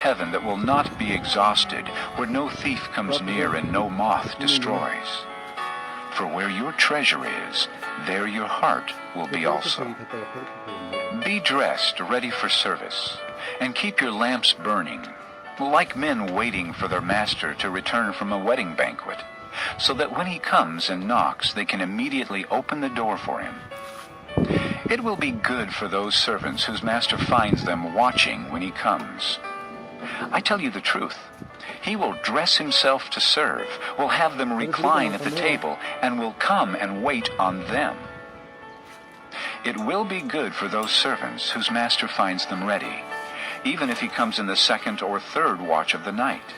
heaven that will not be exhausted, where no thief comes near and no moth destroys. For where your treasure is, there your heart will be also. Be dressed, ready for service, and keep your lamps burning, like men waiting for their master to return from a wedding banquet, so that when he comes and knocks, they can immediately open the door for him. It will be good for those servants whose master finds them watching when he comes. I tell you the truth. He will dress himself to serve, will have them recline at the table, and will come and wait on them. It will be good for those servants whose master finds them ready, even if he comes in the second or third watch of the night.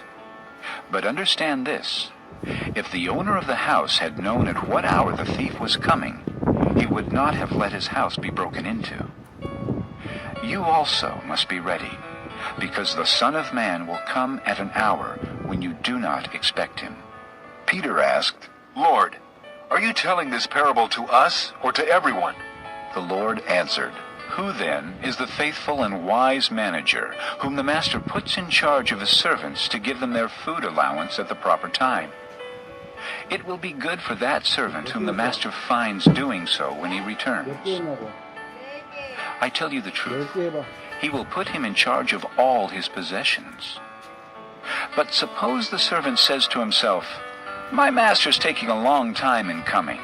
But understand this: if the owner of the house had known at what hour the thief was coming, he would not have let his house be broken into. You also must be ready, because the Son of Man will come at an hour when you do not expect him. Peter asked, "Lord, are you telling this parable to us or to everyone?" The Lord answered, "Who then is the faithful and wise manager, whom the master puts in charge of his servants to give them their food allowance at the proper time? It will be good for that servant whom the master finds doing so when he returns. I tell you the truth, he will put him in charge of all his possessions. But suppose the servant says to himself, 'My master's taking a long time in coming,'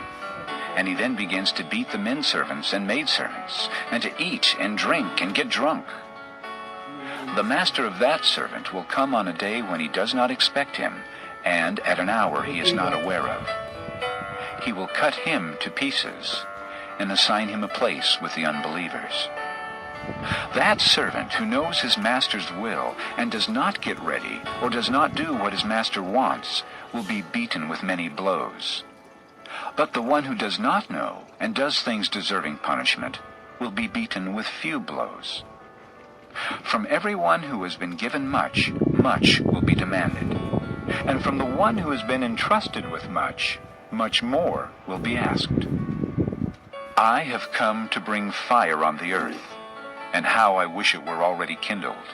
and he then begins to beat the men servants and maidservants, and to eat and drink and get drunk. The master of that servant will come on a day when he does not expect him, and at an hour he is not aware of. He will cut him to pieces and assign him a place with the unbelievers. That servant who knows his master's will and does not get ready or does not do what his master wants will be beaten with many blows. But the one who does not know and does things deserving punishment will be beaten with few blows. From everyone who has been given much, much will be demanded. And from the one who has been entrusted with much, much more will be asked. I have come to bring fire on the earth, and how I wish it were already kindled.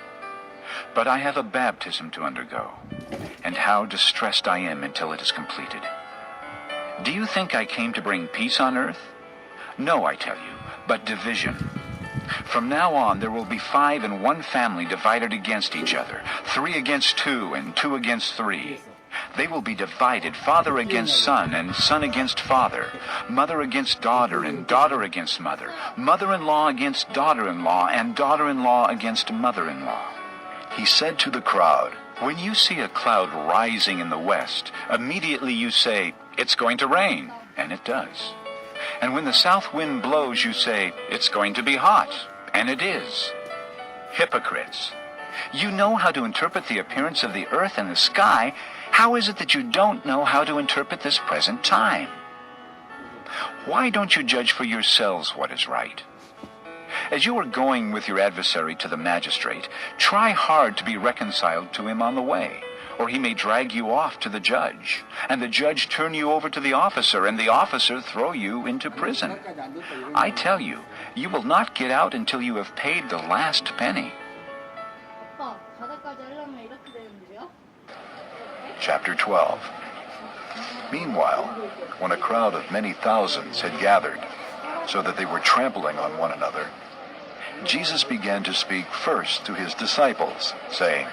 But I have a baptism to undergo, and how distressed I am until it is completed. Do you think I came to bring peace on earth? No, I tell you, but division. From now on there will be 5 in one family divided against each other, 3 against 2, and 2 against 3. They will be divided, father against son, and son against father, mother against daughter, and daughter against mother, mother-in-law against daughter-in-law, and daughter-in-law against mother-in-law." He said to the crowd, "When you see a cloud rising in the west, immediately you say, 'It's going to rain,' and it does. And when the south wind blows, you say, 'It's going to be hot,' and it is. Hypocrites! You know how to interpret the appearance of the earth and the sky. How is it that you don't know how to interpret this present time? Why don't you judge for yourselves what is right? As you are going with your adversary to the magistrate, try hard to be reconciled to him on the way, or he may drag you off to the judge, and the judge turn you over to the officer, and the officer throw you into prison. I tell you, you will not get out until you have paid the last penny." Chapter 12. Meanwhile, when a crowd of many thousands had gathered, so that they were trampling on one another, Jesus began to speak first to his disciples, saying,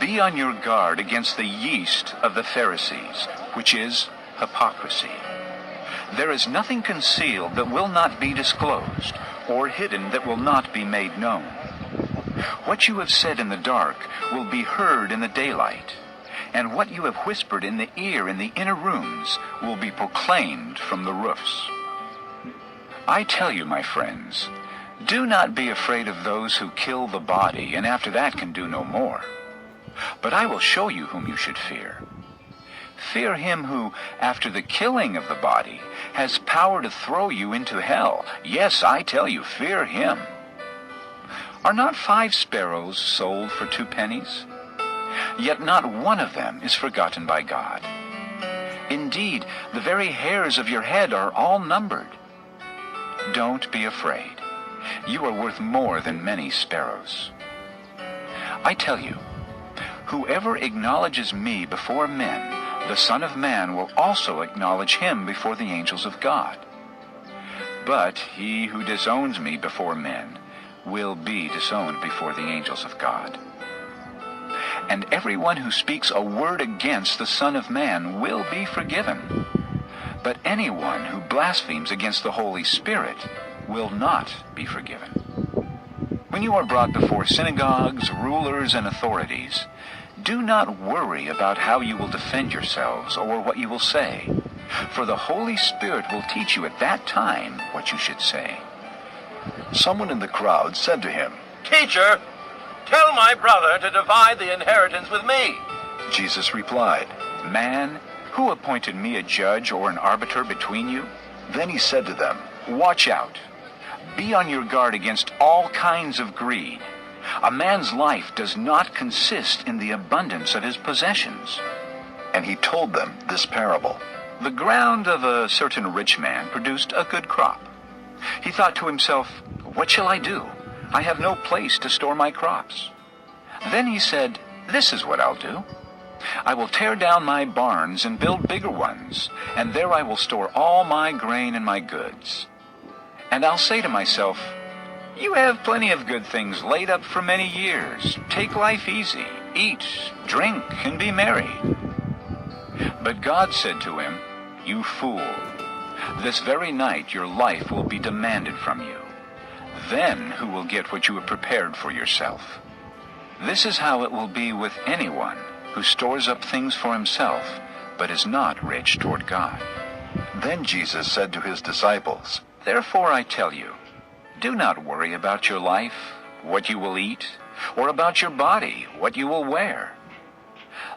"Be on your guard against the yeast of the Pharisees, which is hypocrisy. There is nothing concealed that will not be disclosed, or hidden that will not be made known. What you have said in the dark will be heard in the daylight, and what you have whispered in the ear in the inner rooms will be proclaimed from the roofs. I tell you, my friends, do not be afraid of those who kill the body, and after that can do no more. But I will show you whom you should fear. Fear him who, after the killing of the body, has power to throw you into hell. Yes, I tell you, fear him. Are not 5 sparrows sold for 2 pennies? Yet not one of them is forgotten by God. Indeed, the very hairs of your head are all numbered. Don't be afraid. You are worth more than many sparrows. I tell you, Whoever acknowledges me before men, the Son of Man will also acknowledge him before the angels of God. But he who disowns me before men will be disowned before the angels of God. And everyone who speaks a word against the Son of Man will be forgiven. But anyone who blasphemes against the Holy Spirit will not be forgiven. When you are brought before synagogues, rulers, and authorities, do not worry about how you will defend yourselves or what you will say, for the Holy Spirit will teach you at that time what you should say. Someone in the crowd said to him, "Teacher, tell my brother to divide the inheritance with me." Jesus replied. Man, who appointed me a judge or an arbiter between you? Then he said to them, Watch out. Be on your guard against all kinds of greed. A man's life does not consist in the abundance of his possessions. and he told them this parable. The ground of a certain rich man produced a good crop. He thought to himself, "What shall I do? I have no place to store my crops." Then he said, "This is what I'll do. I will tear down my barns and build bigger ones, and there I will store all my grain and my goods. And I'll say to myself, you have plenty of good things laid up for many years. Take life easy, eat, drink, and be merry." But God said to him, "You fool, this very night your life will be demanded from you. Then who will get what you have prepared for yourself? This is how it will be with anyone who stores up things for himself, but is not rich toward God." Then Jesus said to his disciples, Therefore I tell you, do not worry about your life, what you will eat, or about your body, what you will wear.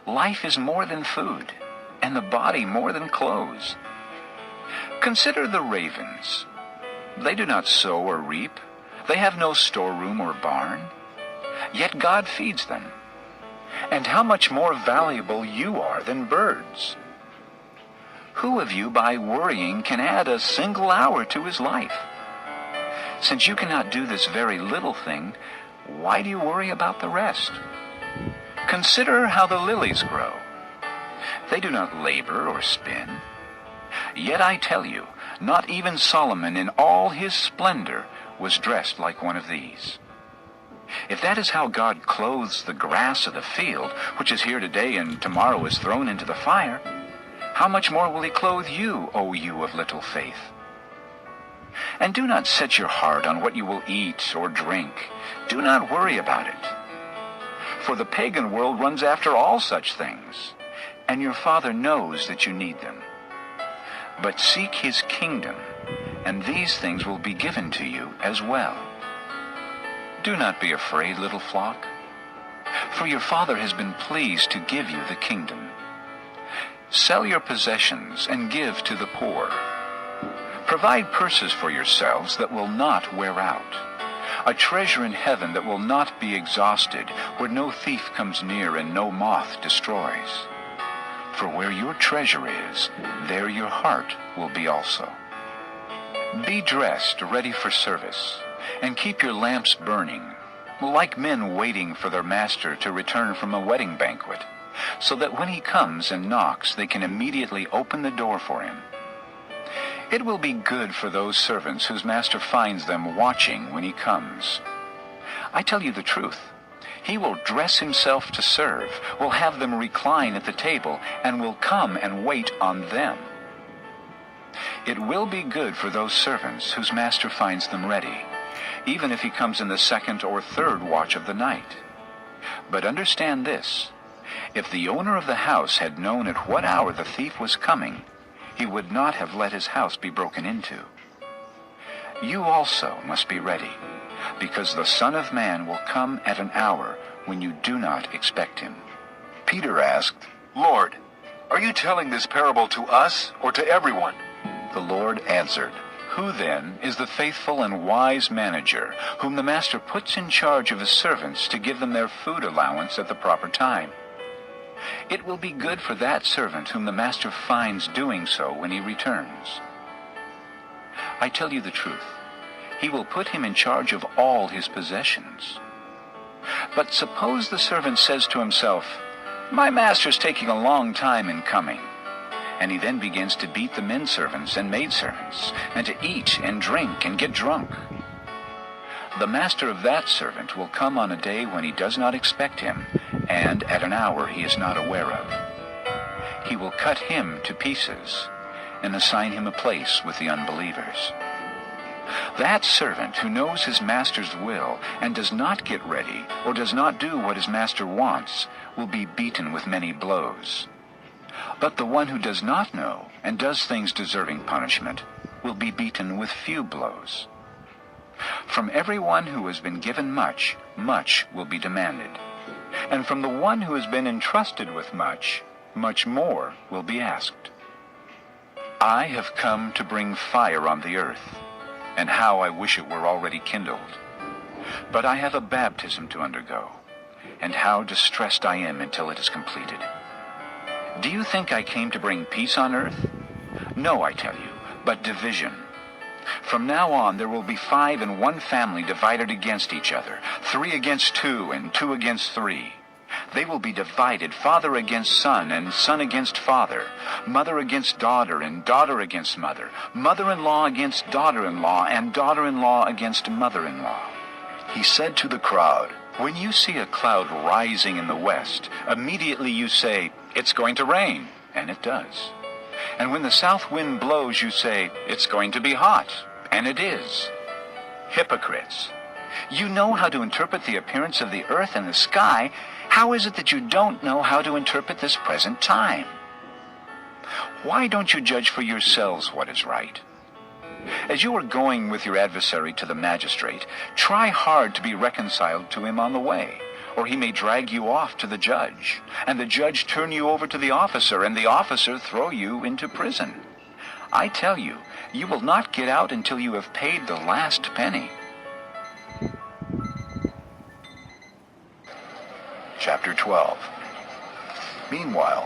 Life is more than food, and the body more than clothes. Consider the ravens. They do not sow or reap. They have no storeroom or barn. Yet God feeds them. And how much more valuable you are than birds. Who of you, by worrying, can add a single hour to his life? Since you cannot do this very little thing, why do you worry about the rest? Consider how the lilies grow. They do not labor or spin. Yet I tell you, not even Solomon in all his splendor was dressed like one of these. If that is how God clothes the grass of the field, which is here today and tomorrow is thrown into the fire, how much more will he clothe you, O you of little faith? And do not set your heart on what you will eat or drink. Do not worry about it. For the pagan world runs after all such things, and your Father knows that you need them. But seek his kingdom, and these things will be given to you as well. Do not be afraid, little flock, for your Father has been pleased to give you the kingdom. Sell your possessions and give to the poor. Provide purses for yourselves that will not wear out, a treasure in heaven that will not be exhausted, where no thief comes near and no moth destroys. For where your treasure is, there your heart will be also. Be dressed, ready for service, and keep your lamps burning, like men waiting for their master to return from a wedding banquet, so that when he comes and knocks, they can immediately open the door for him. It will be good for those servants whose master finds them watching when he comes. I tell you the truth, he will dress himself to serve, will have them recline at the table, and will come and wait on them. It will be good for those servants whose master finds them ready, even if he comes in the second or third watch of the night. But understand this, if the owner of the house had known at what hour the thief was coming, he would not have let his house be broken into. You also must be ready, because the Son of Man will come at an hour when you do not expect him. Peter asked, "Lord, are you telling this parable to us or to everyone?" The Lord answered, Who then is the faithful and wise manager, whom the master puts in charge of his servants to give them their food allowance at the proper time? It will be good for that servant whom the master finds doing so when he returns. I tell you the truth, he will put him in charge of all his possessions. But suppose the servant says to himself, My master's taking a long time in coming. And he then begins to beat the men servants and maidservants, and to eat and drink and get drunk. The master of that servant will come on a day when he does not expect him, and at an hour he is not aware of. He will cut him to pieces, and assign him a place with the unbelievers. That servant who knows his master's will and does not get ready or does not do what his master wants will be beaten with many blows. But the one who does not know and does things deserving punishment will be beaten with few blows. From everyone who has been given much, much will be demanded. And from the one who has been entrusted with much, much more will be asked. I have come to bring fire on the earth, and how I wish it were already kindled. But I have a baptism to undergo, and how distressed I am until it is completed. Do you think I came to bring peace on earth? No, I tell you, but division. From now on there will be 5 in one family divided against each other, 3 against 2, and 2 against 3. They will be divided, father against son, and son against father, mother against daughter, and daughter against mother, mother-in-law against daughter-in-law, and daughter-in-law against mother-in-law. He said to the crowd, When you see a cloud rising in the west, immediately you say, "It's going to rain," and it does. And when the south wind blows, you say, "It's going to be hot," and it is. Hypocrites! You know how to interpret the appearance of the earth and the sky. How is it that you don't know how to interpret this present time? Why don't you judge for yourselves what is right? As you are going with your adversary to the magistrate, try hard to be reconciled to him on the way, or he may drag you off to the judge, and the judge turn you over to the officer, and the officer throw you into prison. I tell you, you will not get out until you have paid the last penny. Chapter 12. Meanwhile,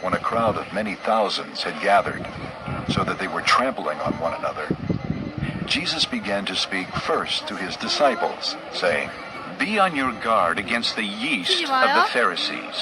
when a crowd of many thousands had gathered, so that they were trampling on one another, Jesus began to speak first to his disciples, saying, Be on your guard against the yeast of the Pharisees